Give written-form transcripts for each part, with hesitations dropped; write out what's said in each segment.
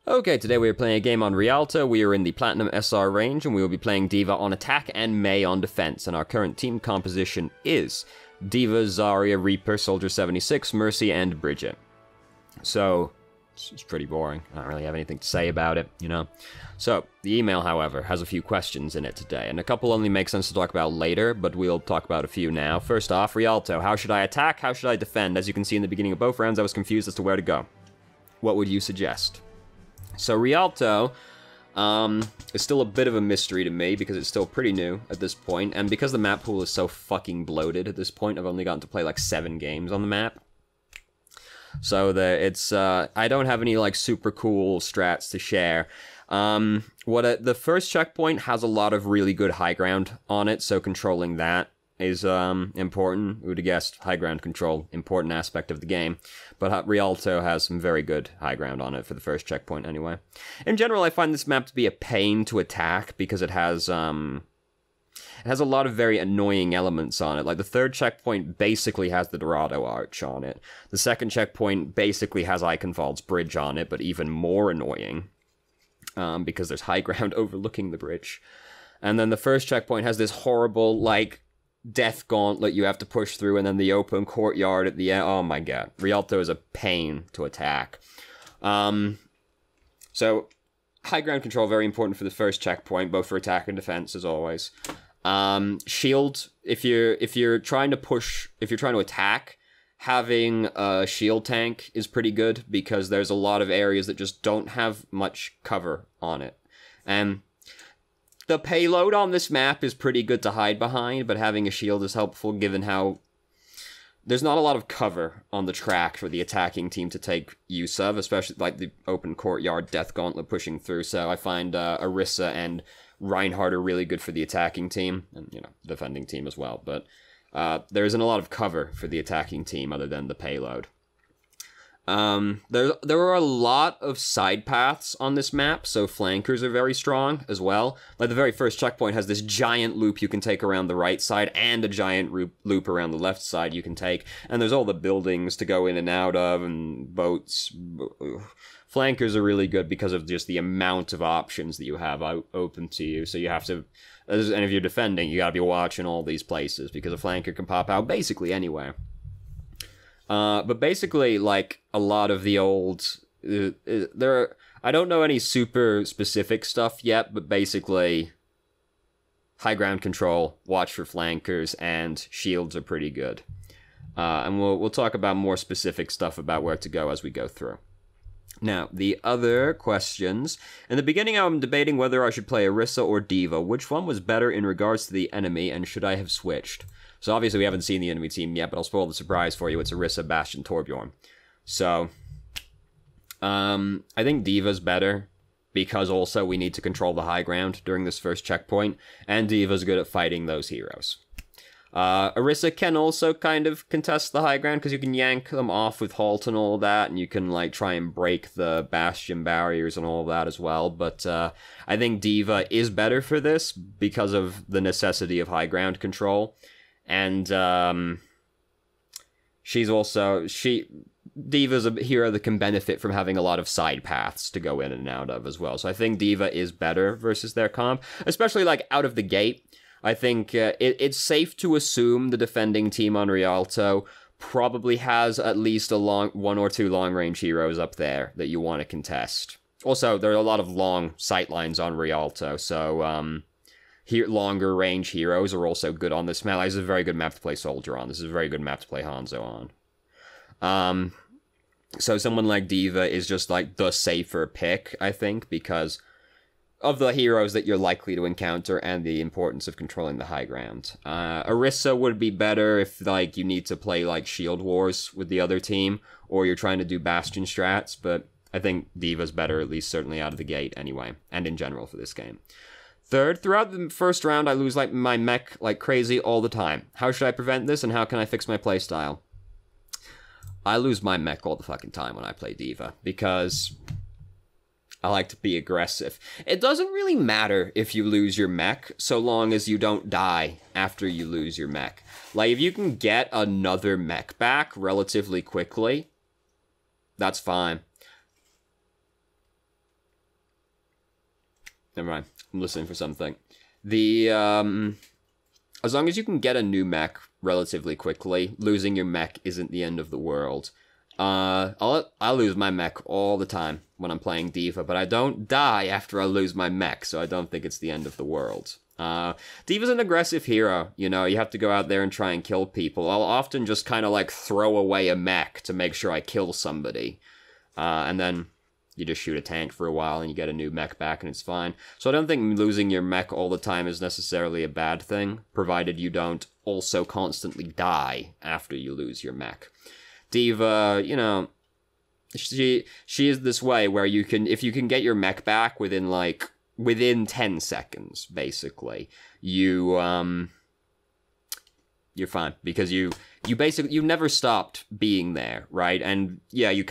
Okay, today we are playing a game on Rialto. We are in the Platinum SR range, and we will be playing D.Va on attack and Mei on defense. And our current team composition is D.Va, Zarya, Reaper, Soldier 76, Mercy, and Bridget. So, it's pretty boring. I don't really have anything to say about it, you know? So, the email, however, has a few questions in it today, and a couple only make sense to talk about later, but we'll talk about a few now. First off, Rialto, how should I attack? How should I defend? As you can see in the beginning of both rounds, I was confused as to where to go. What would you suggest? So Rialto is still a bit of a mystery to me because it's still pretty new at this point, and because the map pool is so fucking bloated at this point, I've only gotten to play like 7 games on the map. So I don't have any like super cool strats to share. The first checkpoint has a lot of really good high ground on it, so controlling that is important. Who would have guessed high ground control, important aspect of the game. But Rialto has some very good high ground on it for the first checkpoint anyway. In general, I find this map to be a pain to attack because it has a lot of very annoying elements on it. Like the third checkpoint basically has the Dorado Arch on it. The second checkpoint basically has Eichenwald's Bridge on it, but even more annoying because there's high ground overlooking the bridge. And then the first checkpoint has this horrible, like, death gauntlet you have to push through, and then the open courtyard at the end. Oh my god. Rialto is a pain to attack. So, high ground control, very important for the first checkpoint, both for attack and defense, as always. Shield, if you're trying to attack, having a shield tank is pretty good, because there's a lot of areas that just don't have much cover on it. And the payload on this map is pretty good to hide behind, but having a shield is helpful given how there's not a lot of cover on the track for the attacking team to take use of, especially like the open courtyard death gauntlet pushing through. So I find Orisa and Reinhardt are really good for the attacking team, and you know, defending team as well. But there isn't a lot of cover for the attacking team other than the payload. There are a lot of side paths on this map, so flankers are very strong as well. Like the very first checkpoint has this giant loop you can take around the right side, and a giant loop around the left side you can take, and there's all the buildings to go in and out of, and boats. Flankers are really good because of just the amount of options that you have open to you, so you have to, and if you're defending, you gotta be watching all these places, because a flanker can pop out basically anywhere. But basically, like, a lot of the old, I don't know any super specific stuff yet, but basically, high ground control, watch for flankers, and shields are pretty good. And we'll talk about more specific stuff about where to go as we go through. Now, the other questions. In the beginning, I'm debating whether I should play Orisa or D.Va. Which one was better in regards to the enemy, and should I have switched? So obviously we haven't seen the enemy team yet, but I'll spoil the surprise for you. It's Orisa, Bastion, Torbjorn. So, I think D.Va's better, because also we need to control the high ground during this first checkpoint, and D.Va's good at fighting those heroes. Orisa can also kind of contest the high ground, because you can yank them off with Halt and all that, and you can like try and break the Bastion barriers and all that as well, but I think D.Va is better for this, because of the necessity of high ground control. And, D.Va's a hero that can benefit from having a lot of side paths to go in and out of as well. So I think D.Va is better versus their comp, especially, like, out of the gate. I think it's safe to assume the defending team on Rialto probably has at least one or two long-range heroes up there that you want to contest. Also, there are a lot of long sightlines on Rialto, so, longer range heroes are also good on this map. This is a very good map to play Soldier on. This is a very good map to play Hanzo on. So someone like D.Va is just like the safer pick, I think, because of the heroes that you're likely to encounter and the importance of controlling the high ground. Orisa would be better if like you need to play like Shield Wars with the other team, or you're trying to do Bastion strats, but I think D.Va's better, at least certainly out of the gate anyway, and in general for this game. Third, throughout the first round, I lose like my mech like crazy all the time. How should I prevent this, and how can I fix my playstyle? I lose my mech all the fucking time when I play D.Va, because I like to be aggressive. It doesn't really matter if you lose your mech, so long as you don't die after you lose your mech. Like, if you can get another mech back relatively quickly, that's fine. Never mind. I'm listening for something. As long as you can get a new mech relatively quickly, losing your mech isn't the end of the world. I lose my mech all the time when I'm playing D.Va, but I don't die after I lose my mech, so I don't think it's the end of the world. D.Va's an aggressive hero, you know, you have to go out there and try and kill people. I'll often just kind of, like, throw away a mech to make sure I kill somebody. And then you just shoot a tank for a while and you get a new mech back and it's fine. So I don't think losing your mech all the time is necessarily a bad thing, provided you don't also constantly die after you lose your mech. D.Va, you know, she is this way where you can, if you can get your mech back within 10 seconds, basically, you're fine, because you never stopped being there, right? And yeah, you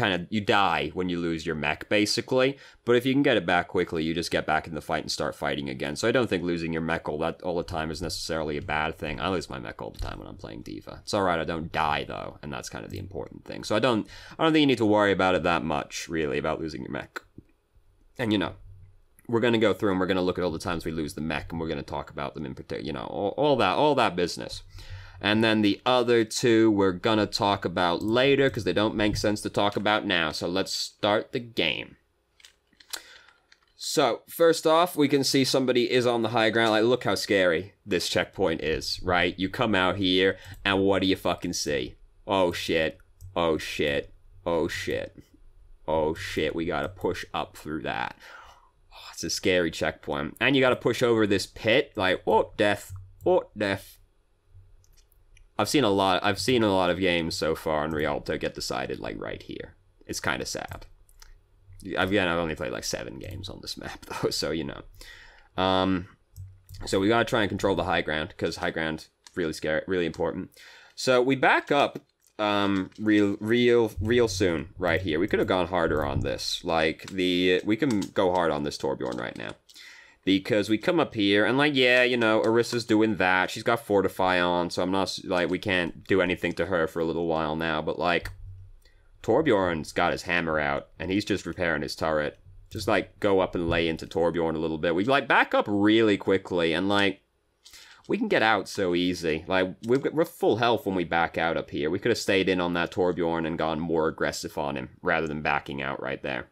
die when you lose your mech, basically, but if you can get it back quickly, you just get back in the fight and start fighting again. So I don't think losing your mech all the time is necessarily a bad thing. I lose my mech all the time when I'm playing D.Va. It's alright, I don't die, though, and that's kind of the important thing. So I don't think you need to worry about it that much, really, about losing your mech. And, you know, we're going to go through and we're going to look at all the times we lose the mech, and we're going to talk about them in particular, you know, all that business. And then the other two we're gonna talk about later, because they don't make sense to talk about now. So let's start the game. So, first off, we can see somebody is on the high ground. Like, look how scary this checkpoint is, right? You come out here, and what do you fucking see? Oh shit. Oh shit. Oh shit. Oh shit, we gotta push up through that. Oh, it's a scary checkpoint. And you gotta push over this pit, like, oh, death. Oh, death. I've seen a lot of games so far in Rialto get decided, like, right here. It's kind of sad. I've only played, like, 7 games on this map, though, so, you know. So we gotta try and control the high ground, because high ground, really scary, really important. So we back up, real soon, right here. We could have gone harder on this. Like, we can go hard on this Torbjorn right now. Because we come up here, and, like, yeah, you know, Orissa's doing that. She's got Fortify on, so I'm not, like, we can't do anything to her for a little while now. But, like, Torbjorn's got his hammer out, and he's just repairing his turret. Just, like, go up and lay into Torbjorn a little bit. We, like, back up really quickly, and, like, we can get out so easy. Like, we're full health when we back out up here. We could have stayed in on that Torbjorn and gone more aggressive on him, rather than backing out right there.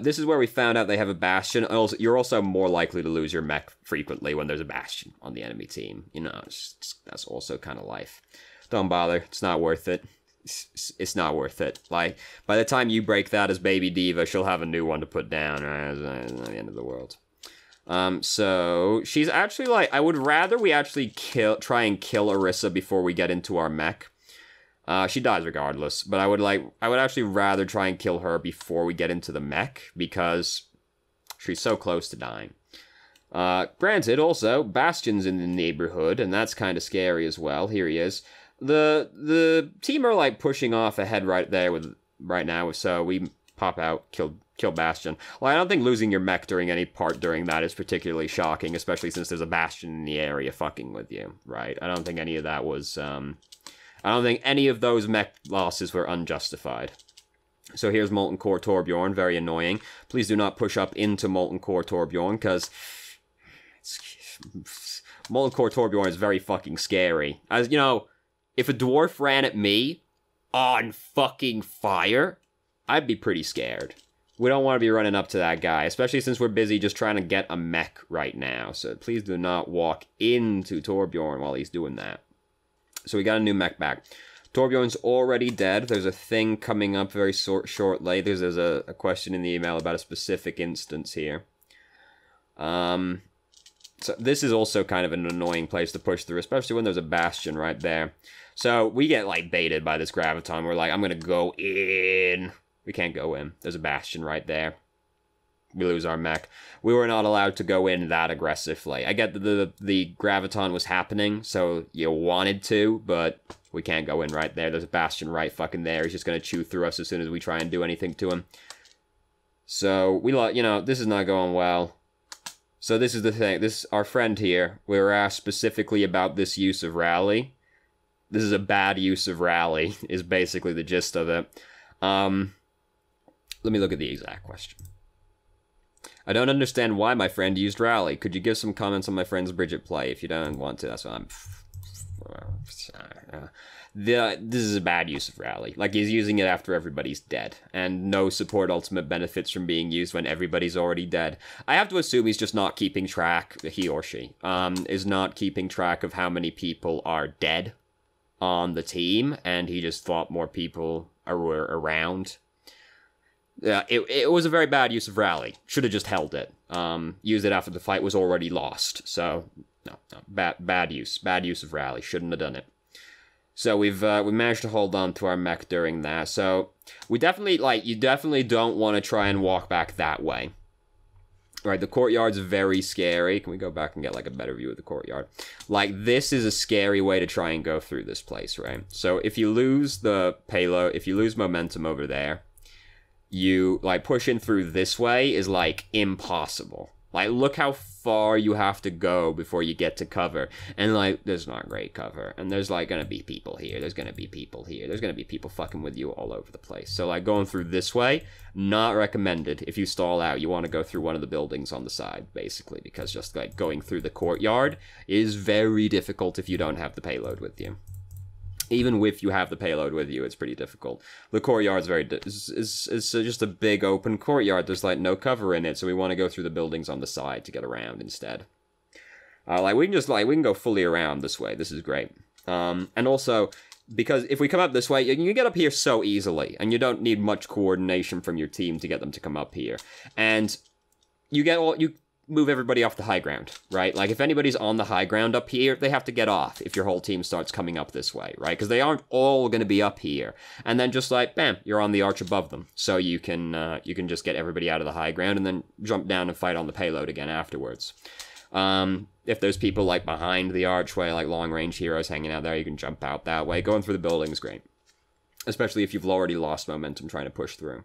This is where we found out they have a Bastion. Also, you're also more likely to lose your mech frequently when there's a Bastion on the enemy team. You know, that's also kind of life. Don't bother. It's not worth it. It's not worth it. Like, by the time you break that as baby D.Va, she'll have a new one to put down. It's not the end of the world. So, she's actually, like, I would rather we actually try and kill Orissa before we get into our mech. She dies regardless, but I would actually rather try and kill her before we get into the mech, because she's so close to dying. Granted, also, Bastion's in the neighborhood, and that's kind of scary as well. Here he is. The team are, like, pushing off ahead right now, so we pop out, kill Bastion. Well, I don't think losing your mech during any part during that is particularly shocking, especially since there's a Bastion in the area fucking with you, right? I don't think any of that was, I don't think any of those mech losses were unjustified. So here's Molten Core Torbjorn, very annoying. Please do not push up into Molten Core Torbjorn, because Molten Core Torbjorn is very fucking scary. As, you know, if a dwarf ran at me on fucking fire, I'd be pretty scared. We don't want to be running up to that guy, especially since we're busy just trying to get a mech right now. So please do not walk into Torbjorn while he's doing that. So we got a new mech back. Torbjorn's already dead. There's a thing coming up very shortly. There's a question in the email about a specific instance here. So this is also kind of an annoying place to push through, especially when there's a Bastion right there. So we get, like, baited by this Graviton. We're like, I'm gonna go in. We can't go in. There's a Bastion right there. We lose our mech. We were not allowed to go in that aggressively. I get that the Graviton was happening, so you wanted to, but we can't go in right there. There's a Bastion right fucking there. He's just going to chew through us as soon as we try and do anything to him. So, you know, this is not going well. So this is the thing. Our friend here, we were asked specifically about this use of rally. This is a bad use of rally, is basically the gist of it. Let me look at the exact question. I don't understand why my friend used Rally. Could you give some comments on my friend's Bridget play? If you don't want to, that's what I'm... This is a bad use of Rally. Like, he's using it after everybody's dead, and no support ultimate benefits from being used when everybody's already dead. I have to assume he's just not keeping track, he or she, is not keeping track of how many people are dead on the team, and he just thought more people were around. Yeah, it was a very bad use of Rally. Should have just held it. Used it after the fight was already lost. So, no, bad use. Bad use of Rally. Shouldn't have done it. So we managed to hold on to our mech during that. So we definitely, like, you definitely don't want to try and walk back that way. Right, the courtyard's very scary. Can we go back and get, like, a better view of the courtyard? Like, this is a scary way to try and go through this place, right? So if you lose the payload, if you lose momentum over there, you, like, pushing through this way is, like, impossible. Like, look how far you have to go before you get to cover. And, like, there's not great cover. And there's, like, gonna be people here. There's gonna be people here. There's gonna be people fucking with you all over the place. So, like, going through this way, not recommended. If you stall out, you want to go through one of the buildings on the side, basically. Because just, like, going through the courtyard is very difficult if you don't have the payload with you. Even if you have the payload with you, it's pretty difficult. The courtyard's very... It's just a big open courtyard. There's, like, no cover in it, so we want to go through the buildings on the side to get around instead. Like, we can go fully around this way. This is great. And also, because if we come up this way, you can get up here so easily, and you don't need much coordination from your team to get them to come up here. And you move everybody off the high ground, right? Like, if anybody's on the high ground up here, they have to get off if your whole team starts coming up this way, right? Because they aren't all going to be up here. And then just like, bam, you're on the arch above them. So you can just get everybody out of the high ground and then jump down and fight on the payload again afterwards. If there's people, like, behind the archway, like long-range heroes hanging out there, you can jump out that way. Going through the building's great. Especially if you've already lost momentum trying to push through.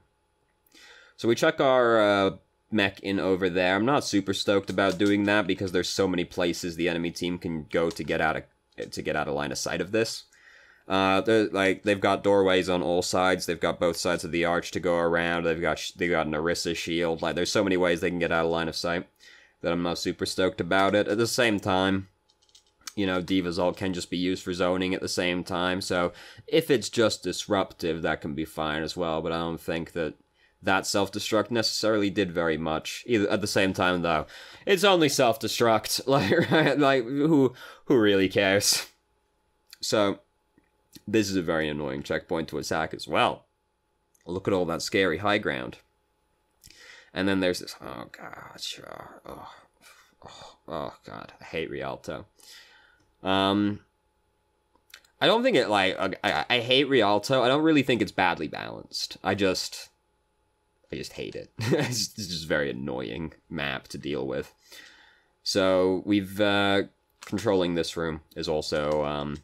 So we check our... mech in over there. I'm not super stoked about doing that because there's so many places the enemy team can go to get out of line of sight of this. They've got doorways on all sides. They've got both sides of the arch to go around. They've got an Orisa shield. Like, there's so many ways they can get out of line of sight that I'm not super stoked about it. At the same time, you know, D.Va's ult can just be used for zoning at the same time. So if it's just disruptive, that can be fine as well. But I don't think that self-destruct necessarily did very much. Either at the same time, though, it's only self-destruct. Like who really cares? So, this is a very annoying checkpoint to attack as well. Look at all that scary high ground. And then there's this, oh god, sure. Oh god, I hate Rialto. I don't think it, like, I hate Rialto. I don't really think it's badly balanced. I just hate it. It's just a very annoying map to deal with. So, controlling this room is also,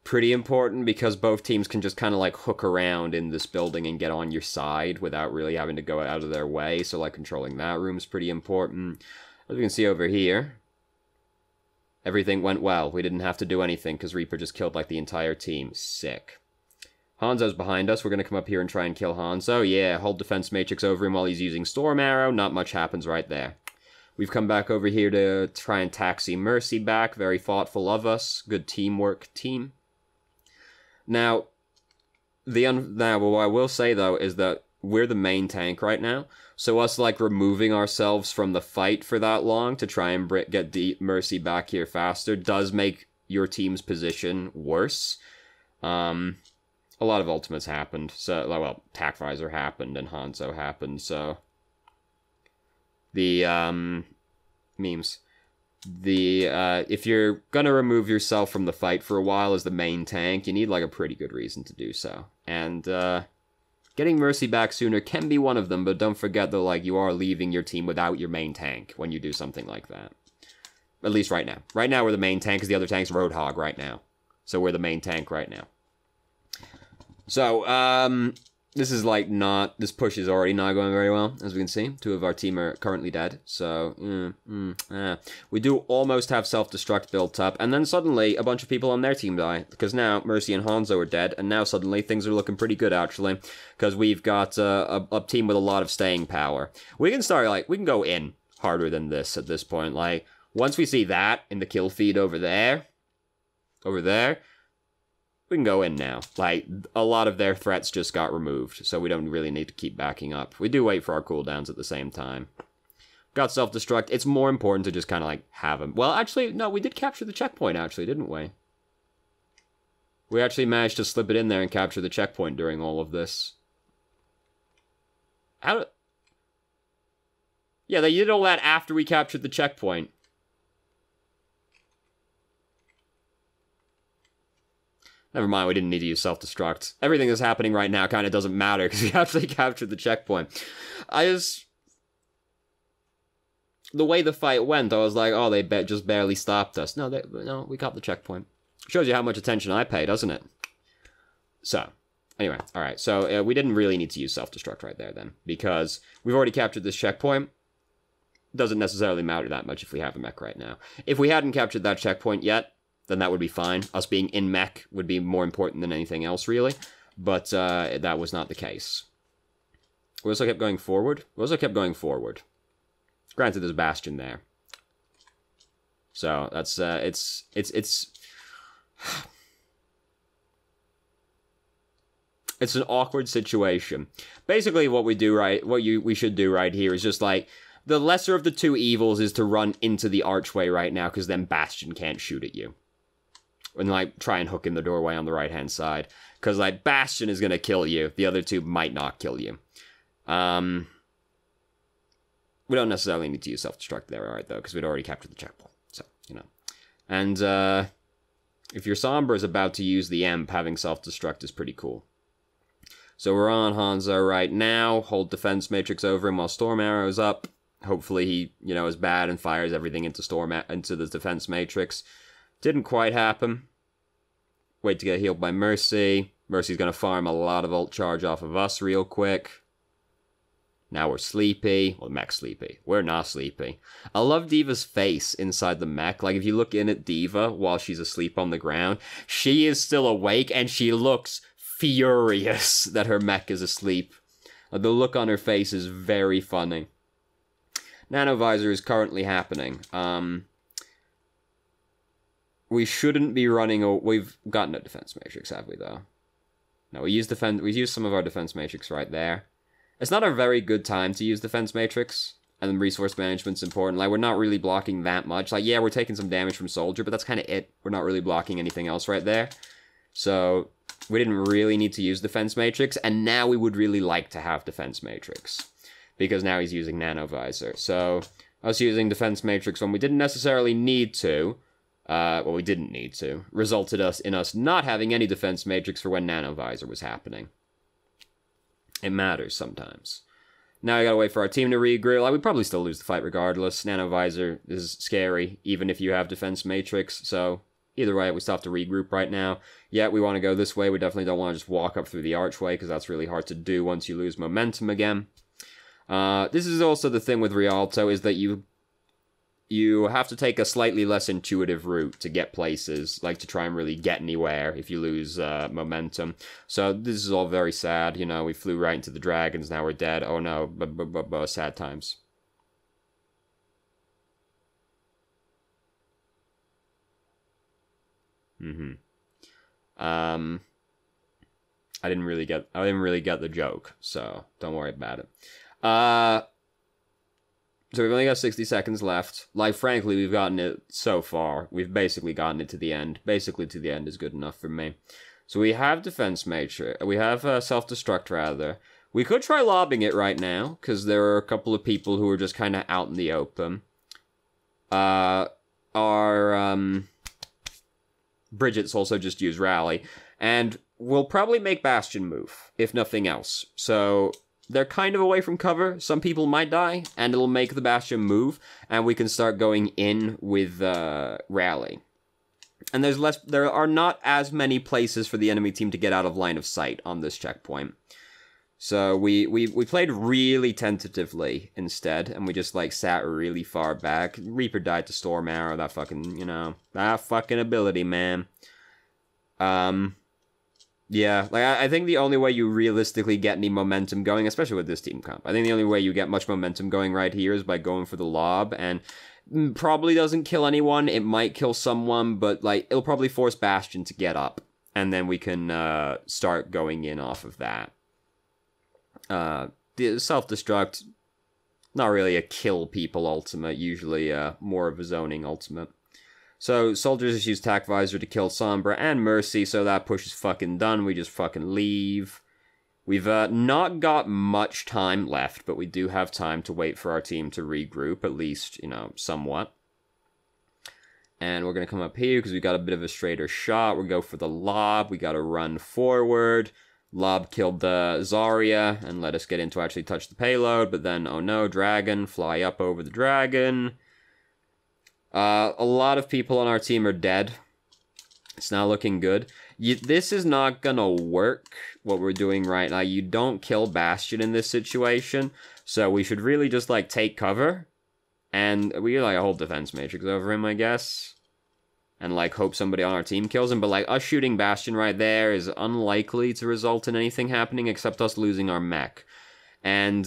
pretty important because both teams can just kind of, like, hook around in this building and get on your side without really having to go out of their way. So, like, controlling that room is pretty important. As you can see over here, everything went well. We didn't have to do anything because Reaper just killed, like, the entire team. Sick. Hanzo's behind us. We're going to come up here and try and kill Hanzo. Yeah, hold defense matrix over him while he's using Storm Arrow. Not much happens right there. We've come back over here to try and taxi Mercy back. Very thoughtful of us. Good teamwork, team. Now, what I will say, though, is that we're the main tank right now. So us, like, removing ourselves from the fight for that long to try and get Mercy back here faster does make your team's position worse. A lot of ultimates happened, so, well, Tac Visor happened, and Hanzo happened, so... memes. If you're gonna remove yourself from the fight for a while as the main tank, you need, like, a pretty good reason to do so. And, getting Mercy back sooner can be one of them, but don't forget that, like, you are leaving your team without your main tank when you do something like that. At least right now. Right now we're the main tank, because the other tank's Roadhog right now. So we're the main tank right now. So, This is like not... This push is already not going very well, as we can see. 2 of our team are currently dead, so... We do almost have self-destruct built up, and then suddenly a bunch of people on their team die, because now Mercy and Hanzo are dead, and now suddenly things are looking pretty good, actually, because we've got a team with a lot of staying power. We can start, like, we can go in harder than this at this point. Like, once we see that in the kill feed over there, we can go in now. Like, a lot of their threats just got removed, so we don't really need to keep backing up. We do wait for our cooldowns at the same time. Got self-destruct. It's more important to just kind of, like, have them. Well, actually, no, we did capture the checkpoint, actually, didn't we? We actually managed to slip it in there and capture the checkpoint during all of this. How... Yeah, they did all that after we captured the checkpoint. Never mind, we didn't need to use self-destruct. Everything that's happening right now kind of doesn't matter, because we actually captured the checkpoint. The way the fight went, I was like, oh, they just barely stopped us. No, we got the checkpoint. Shows you how much attention I pay, doesn't it? So, anyway, alright, so we didn't really need to use self-destruct right there, then, because we've already captured this checkpoint. Doesn't necessarily matter that much if we have a mech right now. If we hadn't captured that checkpoint yet, then that would be fine. Us being in mech would be more important than anything else, really. But that was not the case. We also kept going forward. Granted, there's Bastion there. So, that's, it's... It's an awkward situation. Basically, what we should do right here is just, like, the lesser of the two evils is to run into the archway right now, because then Bastion can't shoot at you. And, like, try and hook in the doorway on the right-hand side. Because, like, Bastion is going to kill you. The other two might not kill you. We don't necessarily need to use self-destruct there, alright, though, because we'd already captured the checkpoint. So, you know. And, if your Sombra is about to use the Emp, having self-destruct is pretty cool. So we're on Hanzo right now. Hold defense matrix over him while Storm Arrow's up. Hopefully he, you know, is bad and fires everything into the defense matrix. Didn't quite happen. Wait to get healed by Mercy. Mercy's gonna farm a lot of ult charge off of us real quick. Now we're sleepy. Well, mech's sleepy. We're not sleepy. I love D.Va's face inside the mech. Like, if you look in at D.Va while she's asleep on the ground, she is still awake and she looks furious that her mech is asleep. The look on her face is very funny. Nanovisor is currently happening. We shouldn't be running... We've gotten a defense matrix, have we, though? No, we used some of our defense matrix right there. It's not a very good time to use defense matrix, and resource management's important. Like, we're not really blocking that much. Like, yeah, we're taking some damage from Soldier, but that's kind of it. We're not really blocking anything else right there. So, we didn't really need to use defense matrix, and now we would really like to have defense matrix. Because now he's using Nanovisor. So, us using defense matrix when we didn't necessarily need to... well, we didn't need to. Resulted in us not having any defense matrix for when Nanovisor was happening. It matters sometimes. Now I gotta wait for our team to regroup. Like, we'd probably still lose the fight regardless. Nanovisor is scary, even if you have defense matrix, so... Either way, we still have to regroup right now. Yeah, we want to go this way. We definitely don't want to just walk up through the archway, because that's really hard to do once you lose momentum again. This is also the thing with Rialto, is that you have to take a slightly less intuitive route to get places, like to try and really get anywhere if you lose momentum. So this is all very sad, you know, we flew right into the dragons, now we're dead. Oh no, sad times. I didn't really get the joke, so don't worry about it. So we've only got 60 seconds left. Like, frankly, we've gotten it so far. We've basically gotten it to the end. Basically to the end is good enough for me. So we have defense matrix. We have self-destruct, rather. We could try lobbing it right now, because there are a couple of people who are just kind of out in the open. Bridget's also just used Rally. And we'll probably make Bastion move, if nothing else. So... They're kind of away from cover. Some people might die, and it'll make the Bastion move, and we can start going in with Rally. And there are not as many places for the enemy team to get out of line of sight on this checkpoint. So we played really tentatively instead, and we just, like, sat really far back. Reaper died to Storm Arrow, that fucking, you know, that fucking ability, man. Yeah, like, I think the only way you realistically get any momentum going, especially with this team comp, I think the only way you get much momentum going right here is by going for the lob, and probably doesn't kill anyone. It might kill someone, but, like, it'll probably force Bastion to get up, and then we can start going in off of that. The self-destruct, not really a kill people ultimate, usually more of a zoning ultimate. So, Soldiers just use Tac Visor to kill Sombra and Mercy, so that push is fucking done. We just fucking leave. We've not got much time left, but we do have time to wait for our team to regroup, at least, you know, somewhat. And we're going to come up here because we got a bit of a straighter shot. We'll go for the lob. We got to run forward. Lob killed the Zarya and let us get in to actually touch the payload, but then, oh no, dragon, fly up over the dragon. A lot of people on our team are dead. It's not looking good. This is not gonna work, what we're doing right now. You don't kill Bastion in this situation, so we should really just, like, take cover. And we, like, a whole defense matrix over him, I guess. And, like, hope somebody on our team kills him. But, like, us shooting Bastion right there is unlikely to result in anything happening except us losing our mech. And,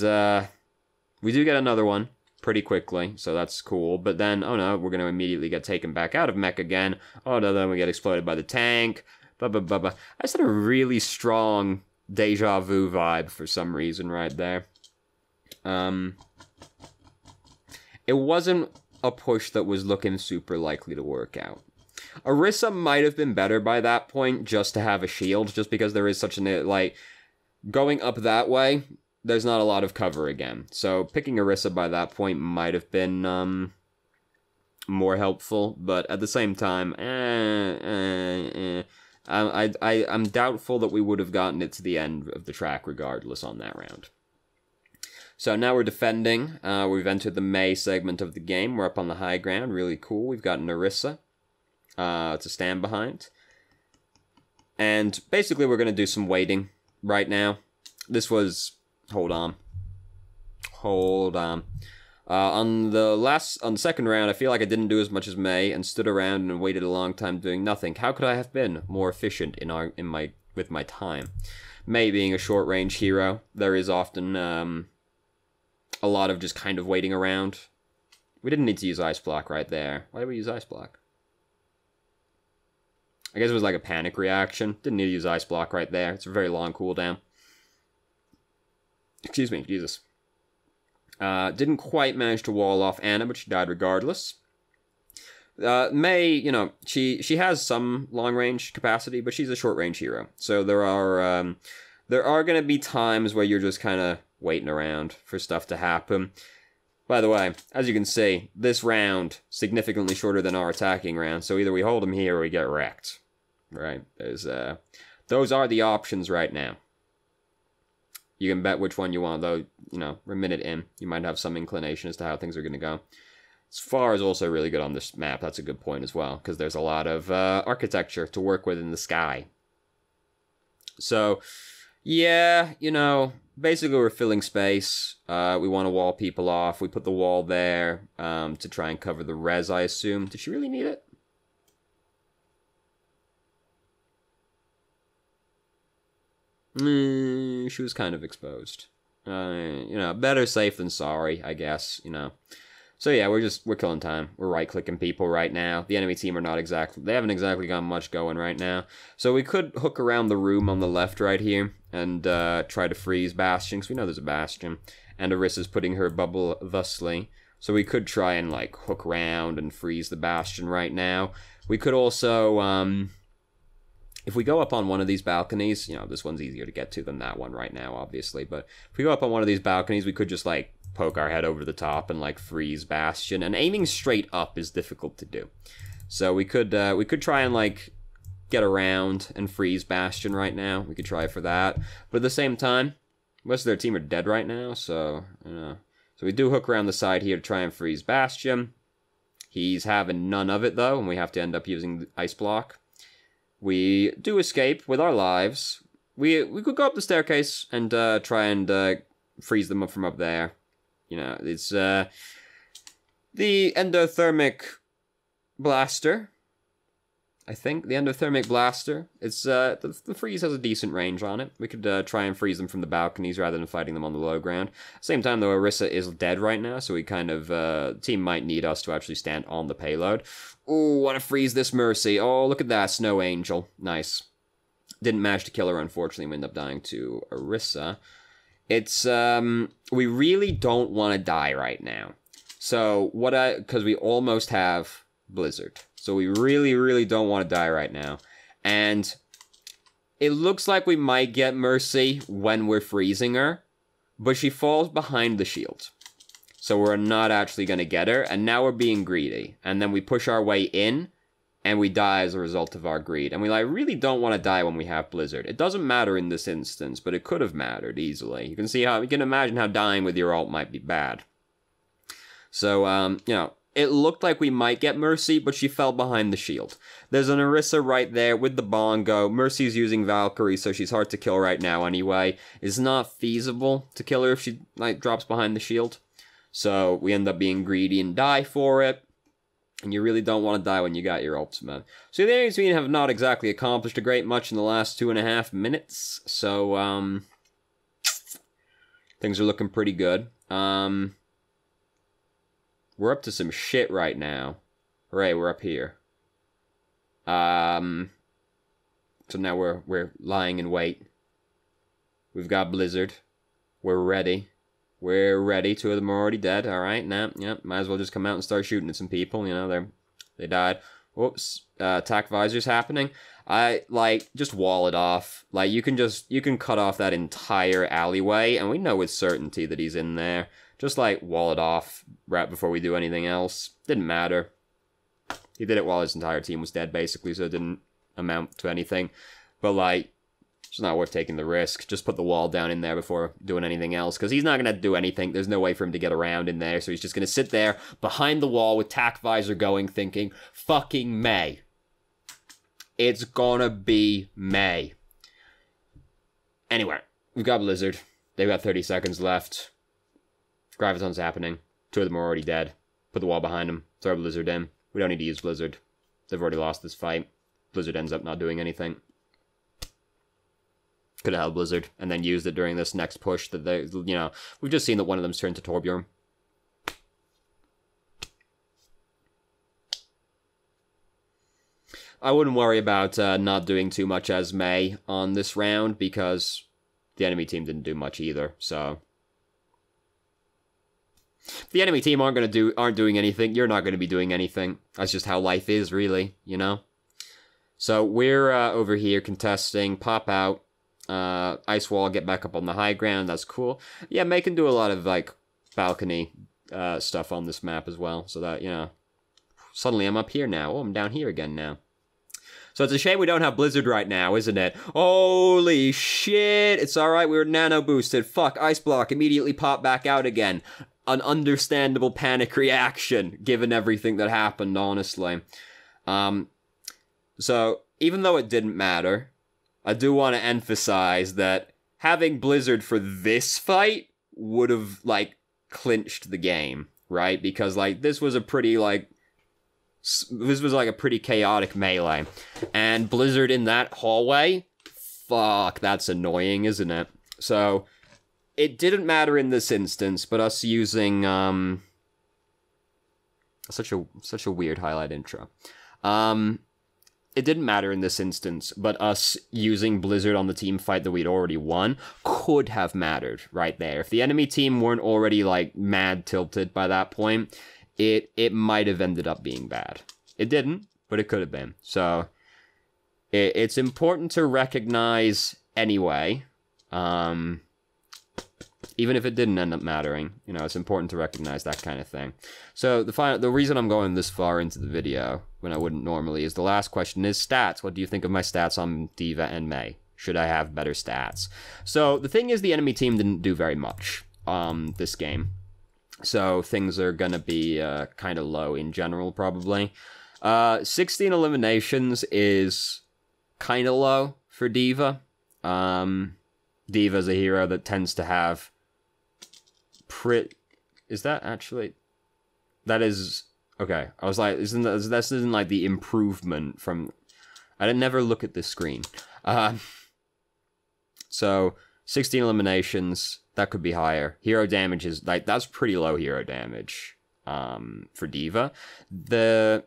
we do get another one pretty quickly, so that's cool. But then, oh no, we're going to immediately get taken back out of mech again. Oh no, then we get exploded by the tank. I just had a really strong deja vu vibe for some reason right there. It wasn't a push that was looking super likely to work out. Orisa might have been better by that point just to have a shield, just because there is such an, like, going up that way, there's not a lot of cover again. So picking Orisa by that point might have been more helpful, but at the same time, I'm doubtful that we would have gotten it to the end of the track regardless on that round. So now we're defending. We've entered the Mei segment of the game. We're up on the high ground. Really cool. We've got Orisa to stand behind. And basically we're going to do some waiting right now. This was... Hold on. On the second round, I feel like I didn't do as much as Mei and stood around and waited a long time doing nothing. How could I have been more efficient with my time? Mei being a short-range hero, there is often a lot of just kind of waiting around. We didn't need to use Ice Block right there. Why did we use Ice Block? I guess it was like a panic reaction. Didn't need to use Ice Block right there. It's a very long cooldown. Excuse me, Jesus. Didn't quite manage to wall off Anna, but she died regardless. Mei, you know, she has some long-range capacity, but she's a short-range hero. So there are going to be times where you're just kind of waiting around for stuff to happen. By the way, as you can see, this round, significantly shorter than our attacking round, so either we hold him here or we get wrecked. Right? Those are the options right now. You can bet which one you want, though, you know, we're a minute in. You might have some inclination as to how things are going to go. As far is also really good on this map. That's a good point as well, because there's a lot of architecture to work with in the sky. So, yeah, you know, basically we're filling space. We want to wall people off. We put the wall there to try and cover the res, I assume. Did she really need it? She was kind of exposed. You know, better safe than sorry, I guess, you know. So yeah, we're killing time. We're right-clicking people right now. The enemy team are they haven't exactly got much going right now. So we could hook around the room on the left right here and try to freeze Bastion, because we know there's a Bastion. And Orisa's putting her bubble thusly. So we could try and, like, hook around and freeze the Bastion right now. We could also, if we go up on one of these balconies, you know, this one's easier to get to than that one right now, obviously, but if we go up on one of these balconies, we could just, like, poke our head over the top and, like, freeze Bastion, and aiming straight up is difficult to do. So we could try and, like, get around and freeze Bastion right now. We could try for that, but at the same time, most of their team are dead right now, so, you know. So we do hook around the side here to try and freeze Bastion. He's having none of it, though, and we have to end up using the Ice Block. We do escape with our lives. we could go up the staircase and try and freeze them up from up there. You know, it's the endothermic blaster. I think the endothermic blaster. It's the freeze has a decent range on it. We could try and freeze them from the balconies rather than fighting them on the low ground. Same time though, Orisa is dead right now, so we kind of team might need us to actually stand on the payload. Ooh, want to freeze this Mercy. Oh, look at that Snow Angel. Nice. Didn't manage to kill her, unfortunately. We ended up dying to Orisa. It's we really don't want to die right now. So because we almost have Blizzard. So we really, really don't want to die right now. And it looks like we might get Mercy when we're freezing her, but she falls behind the shield. So we're not actually going to get her, and now we're being greedy. And then we push our way in, and we die as a result of our greed. And we really don't want to die when we have Blizzard. It doesn't matter in this instance, but it could have mattered easily. You can imagine how dying with your ult might be bad. So, you know, it looked like we might get Mercy, but she fell behind the shield. There's an Orisa right there with the bongo. Mercy's using Valkyrie, so she's hard to kill right now anyway. It's not feasible to kill her if she, drops behind the shield. So we end up being greedy and die for it. And you really don't want to die when you got your ultimate. So the enemy team have not exactly accomplished a great much in the last 2.5 minutes. So, things are looking pretty good. We're up to some shit right now. Hooray, we're up here. So now we're lying in wait. We've got Blizzard. We're ready. We're ready. 2 of them are already dead. Alright, might as well just come out and start shooting at some people. You know, they died. Whoops. Attack visor's happening. Just wall it off. You can cut off that entire alleyway, and we know with certainty that he's in there. Just, wall it off right before we do anything else. Didn't matter. He did it while his entire team was dead, basically, so it didn't amount to anything. But, it's not worth taking the risk. Just put the wall down in there before doing anything else, because he's not going to do anything. There's no way for him to get around in there, so he's just going to sit there behind the wall with tac visor going, thinking, fucking Mei. It's gonna be Mei. Anyway, we've got Blizzard. They've got 30 seconds left. Graviton's happening. 2 of them are already dead. Put the wall behind them. Throw Blizzard in. We don't need to use Blizzard. They've already lost this fight. Blizzard ends up not doing anything. Could have held Blizzard and then used it during this next push that they, we've just seen that one of them's turned to Torbjorn. I wouldn't worry about not doing too much as Mei on this round because the enemy team didn't do much either, so... If the enemy team aren't doing anything, you're not going to be doing anything. That's just how life is, really, you know? So we're over here contesting, pop out, ice wall, get back up on the high ground, that's cool. Yeah, Mei can do a lot of, balcony stuff on this map as well, so that, suddenly I'm up here now. Oh, I'm down here again now. So it's a shame we don't have Blizzard right now, isn't it? Holy shit! It's alright, we were nano boosted. Fuck, ice block immediately popped back out again. An understandable panic reaction, given everything that happened, honestly. So, even though it didn't matter, I do want to emphasize that having Blizzard for this fight would have, clinched the game, right? Because, this was a pretty, a pretty chaotic melee. And Blizzard in that hallway? Fuck, that's annoying, isn't it? So... It didn't matter in this instance, but us using, such a weird highlight intro. It didn't matter in this instance, but us using Blizzard on the team fight that we'd already won could have mattered right there. If the enemy team weren't already, mad tilted by that point, it might have ended up being bad. It didn't, but it could have been. So, it's important to recognize anyway, even if it didn't end up mattering, it's important to recognize that kind of thing. So the reason I'm going this far into the video, when I wouldn't normally, is the last question is stats. What do you think of my stats on D.Va and Mei? Should I have better stats? So the thing is, the enemy team didn't do very much this game. So things are gonna be kind of low in general, probably. 16 eliminations is kind of low for D.Va. D.Va's a hero that tends to have is that actually... That is... Okay, I was like, this isn't like the improvement from... I didn't never look at this screen. So, 16 eliminations, that could be higher. Hero damage is, like, that's pretty low hero damage, for D.Va. The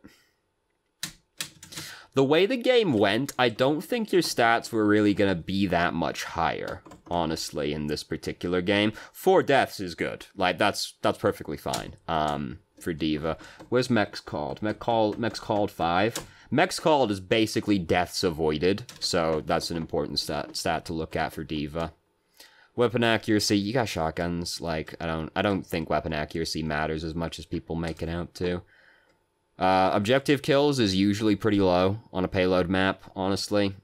way the game went, I don't think your stats were really gonna be that much higher, honestly, in this particular game. 4 deaths is good. Like, that's perfectly fine, for D.Va. Where's Mech's Called? Mech's Called 5? Mech's Called is basically deaths avoided, so that's an important stat to look at for D.Va. Weapon accuracy, you got shotguns. Like, I don't think weapon accuracy matters as much as people make it out to. Objective kills is usually pretty low on a payload map, honestly.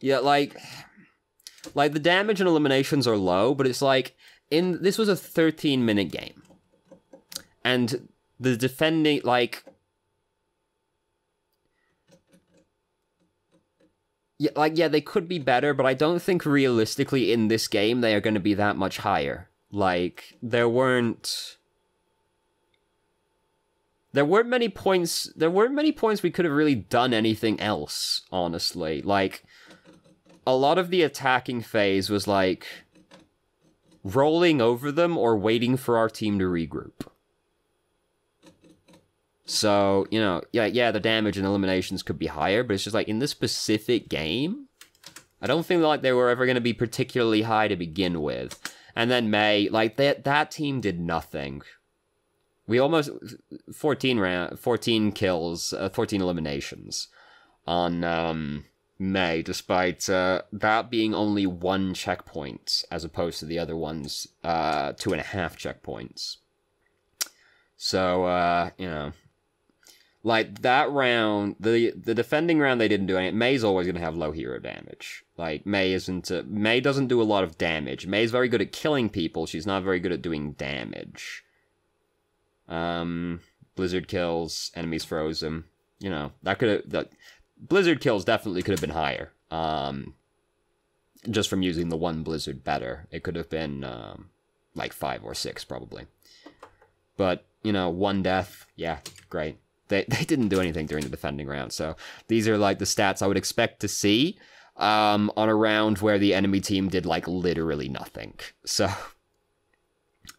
Yeah, like the damage and eliminations are low, but it's like, this was a 13-minute game. And the defending, like... Yeah, they could be better, but I don't think realistically in this game they are going to be that much higher. Like, there weren't many points we could have really done anything else, honestly. Like, a lot of the attacking phase was like rolling over them or waiting for our team to regroup. So, you know, yeah, the damage and eliminations could be higher, but it's just like, in this specific game, I don't feel like they were ever going to be particularly high to begin with. And then Mei, like, that team did nothing. We almost... 14 kills, 14 eliminations on Mei, despite that being only 1 checkpoint, as opposed to the other ones, 2.5 checkpoints. So, you know... Like, that round, the defending round, they didn't do anything. Mei's always going to have low hero damage. Like, Mei doesn't do a lot of damage. Mei's very good at killing people, she's not very good at doing damage. Blizzard kills, enemies frozen. You know, Blizzard kills definitely could have been higher. Just from using the one Blizzard better. It could have been, like, 5 or 6, probably. But, you know, 1 death, yeah, great. They didn't do anything during the defending round, so these are, like, the stats I would expect to see on a round where the enemy team did, like, literally nothing. So,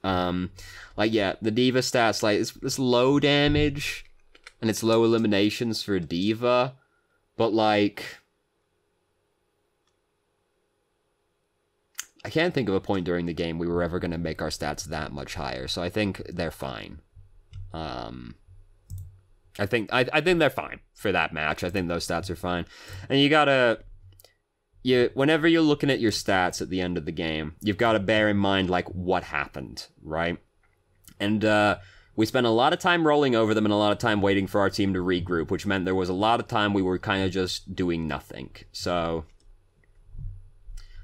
like, yeah, the D.Va stats, like, it's low damage, and it's low eliminations for D.Va, but, like... I can't think of a point during the game we were ever going to make our stats that much higher, so I think they're fine. I think they're fine for that match. I think those stats are fine. And whenever you're looking at your stats at the end of the game, you've got to bear in mind, like, what happened, right? And we spent a lot of time rolling over them and a lot of time waiting for our team to regroup, which meant there was a lot of time we were kind of just doing nothing. So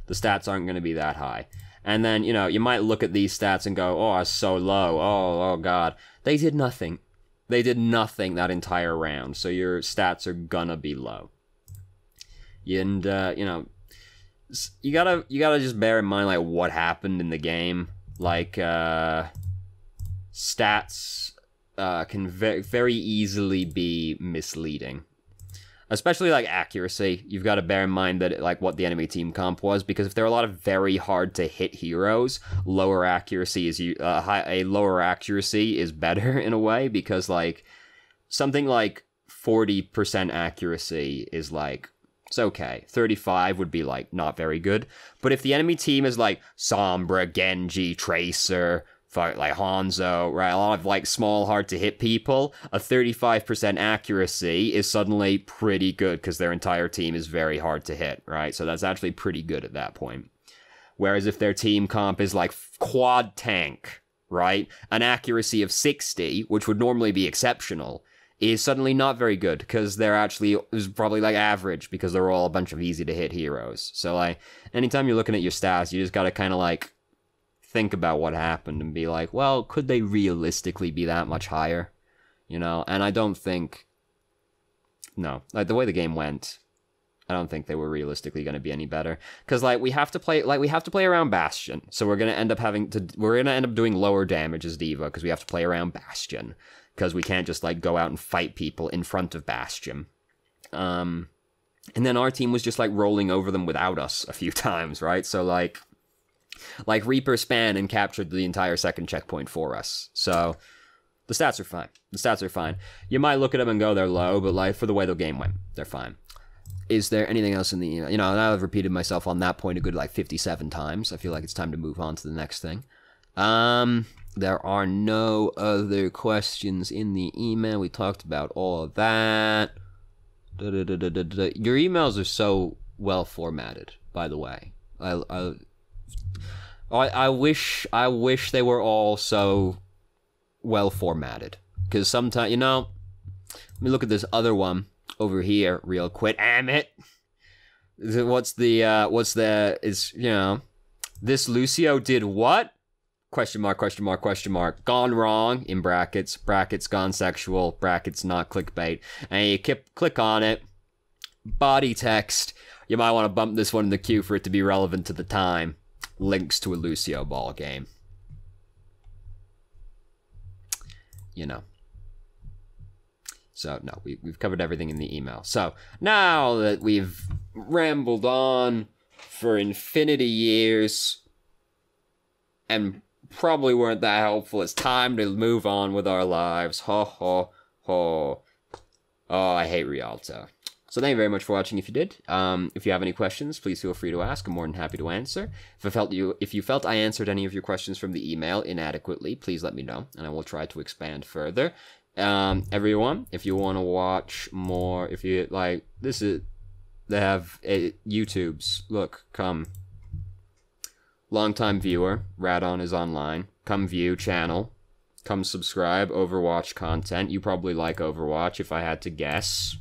the stats aren't going to be that high. And then, you know, you might look at these stats and go, oh, it's so low. Oh, God. They did nothing. They did nothing that entire round, so your stats are gonna be low. And, you know, you gotta just bear in mind, like, what happened in the game. Like, stats can very easily be misleading. Especially, like, accuracy. You've got to bear in mind that, like, what the enemy team comp was, because if there are a lot of very hard-to-hit heroes, lower accuracy is a lower accuracy is better, in a way, because, like, something like 40% accuracy is, like, it's okay. 35 would be, like, not very good. But if the enemy team is, like, Sombra, Genji, Tracer... like Hanzo, right, a lot of, like, small, hard-to-hit people, a 35% accuracy is suddenly pretty good, because their entire team is very hard to hit, right? So that's actually pretty good at that point. Whereas if their team comp is, like, quad tank, right, an accuracy of 60, which would normally be exceptional, is suddenly not very good, because they're actually, is probably, like, average, because they're all a bunch of easy-to-hit heroes. So, like, anytime you're looking at your stats, you just gotta kind of, like, think about what happened and be like, well, could they realistically be that much higher? You know, and I don't think... No, like, the way the game went, I don't think they were realistically going to be any better. Because, like, we have to play around Bastion. So we're going to end up doing lower damage as D.Va, because we have to play around Bastion. Because we can't just, like, go out and fight people in front of Bastion. And then our team was just, like, rolling over them without us a few times, right? So, like Reaper span and captured the entire second checkpoint for us. So, the stats are fine. The stats are fine. You might look at them and go, they're low, but, like, for the way the game went, they're fine. Is there anything else in the email? You know, I've repeated myself on that point a good, like, 57 times. I feel like it's time to move on to the next thing. There are no other questions in the email. We talked about all of that. Your emails are so well formatted, by the way. I wish they were all so well formatted. Because sometimes, you know, let me look at this other one over here real quick. Damn it. This Lucio did what? Question mark, question mark, question mark. Gone wrong, in brackets, brackets gone sexual, brackets not clickbait. And you click on it. Body text. You might want to bump this one in the queue for it to be relevant to the time. Links to a Lucio ball game. You know. So, no, we've covered everything in the email. So, now that we've rambled on for infinity years and probably weren't that helpful, it's time to move on with our lives. Ho, ho, ho. Oh, I hate Rialto. So thank you very much for watching if you did. If you have any questions, please feel free to ask. I'm more than happy to answer. If you felt I answered any of your questions from the email inadequately, please let me know, and I will try to expand further. Everyone, if you want to watch more, if you like, they have YouTube's, look, come. Longtime viewer, Radon is online. Come view channel. Come subscribe, Overwatch content. You probably like Overwatch if I had to guess.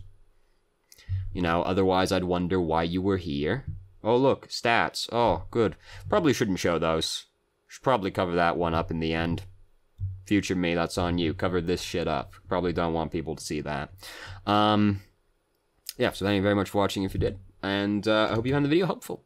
You know, otherwise I'd wonder why you were here. Oh, look, stats. Oh, good. Probably shouldn't show those. Should probably cover that one up in the end. Future me, that's on you. Cover this shit up. Probably don't want people to see that. Yeah, so thank you very much for watching if you did. And I hope you found the video helpful.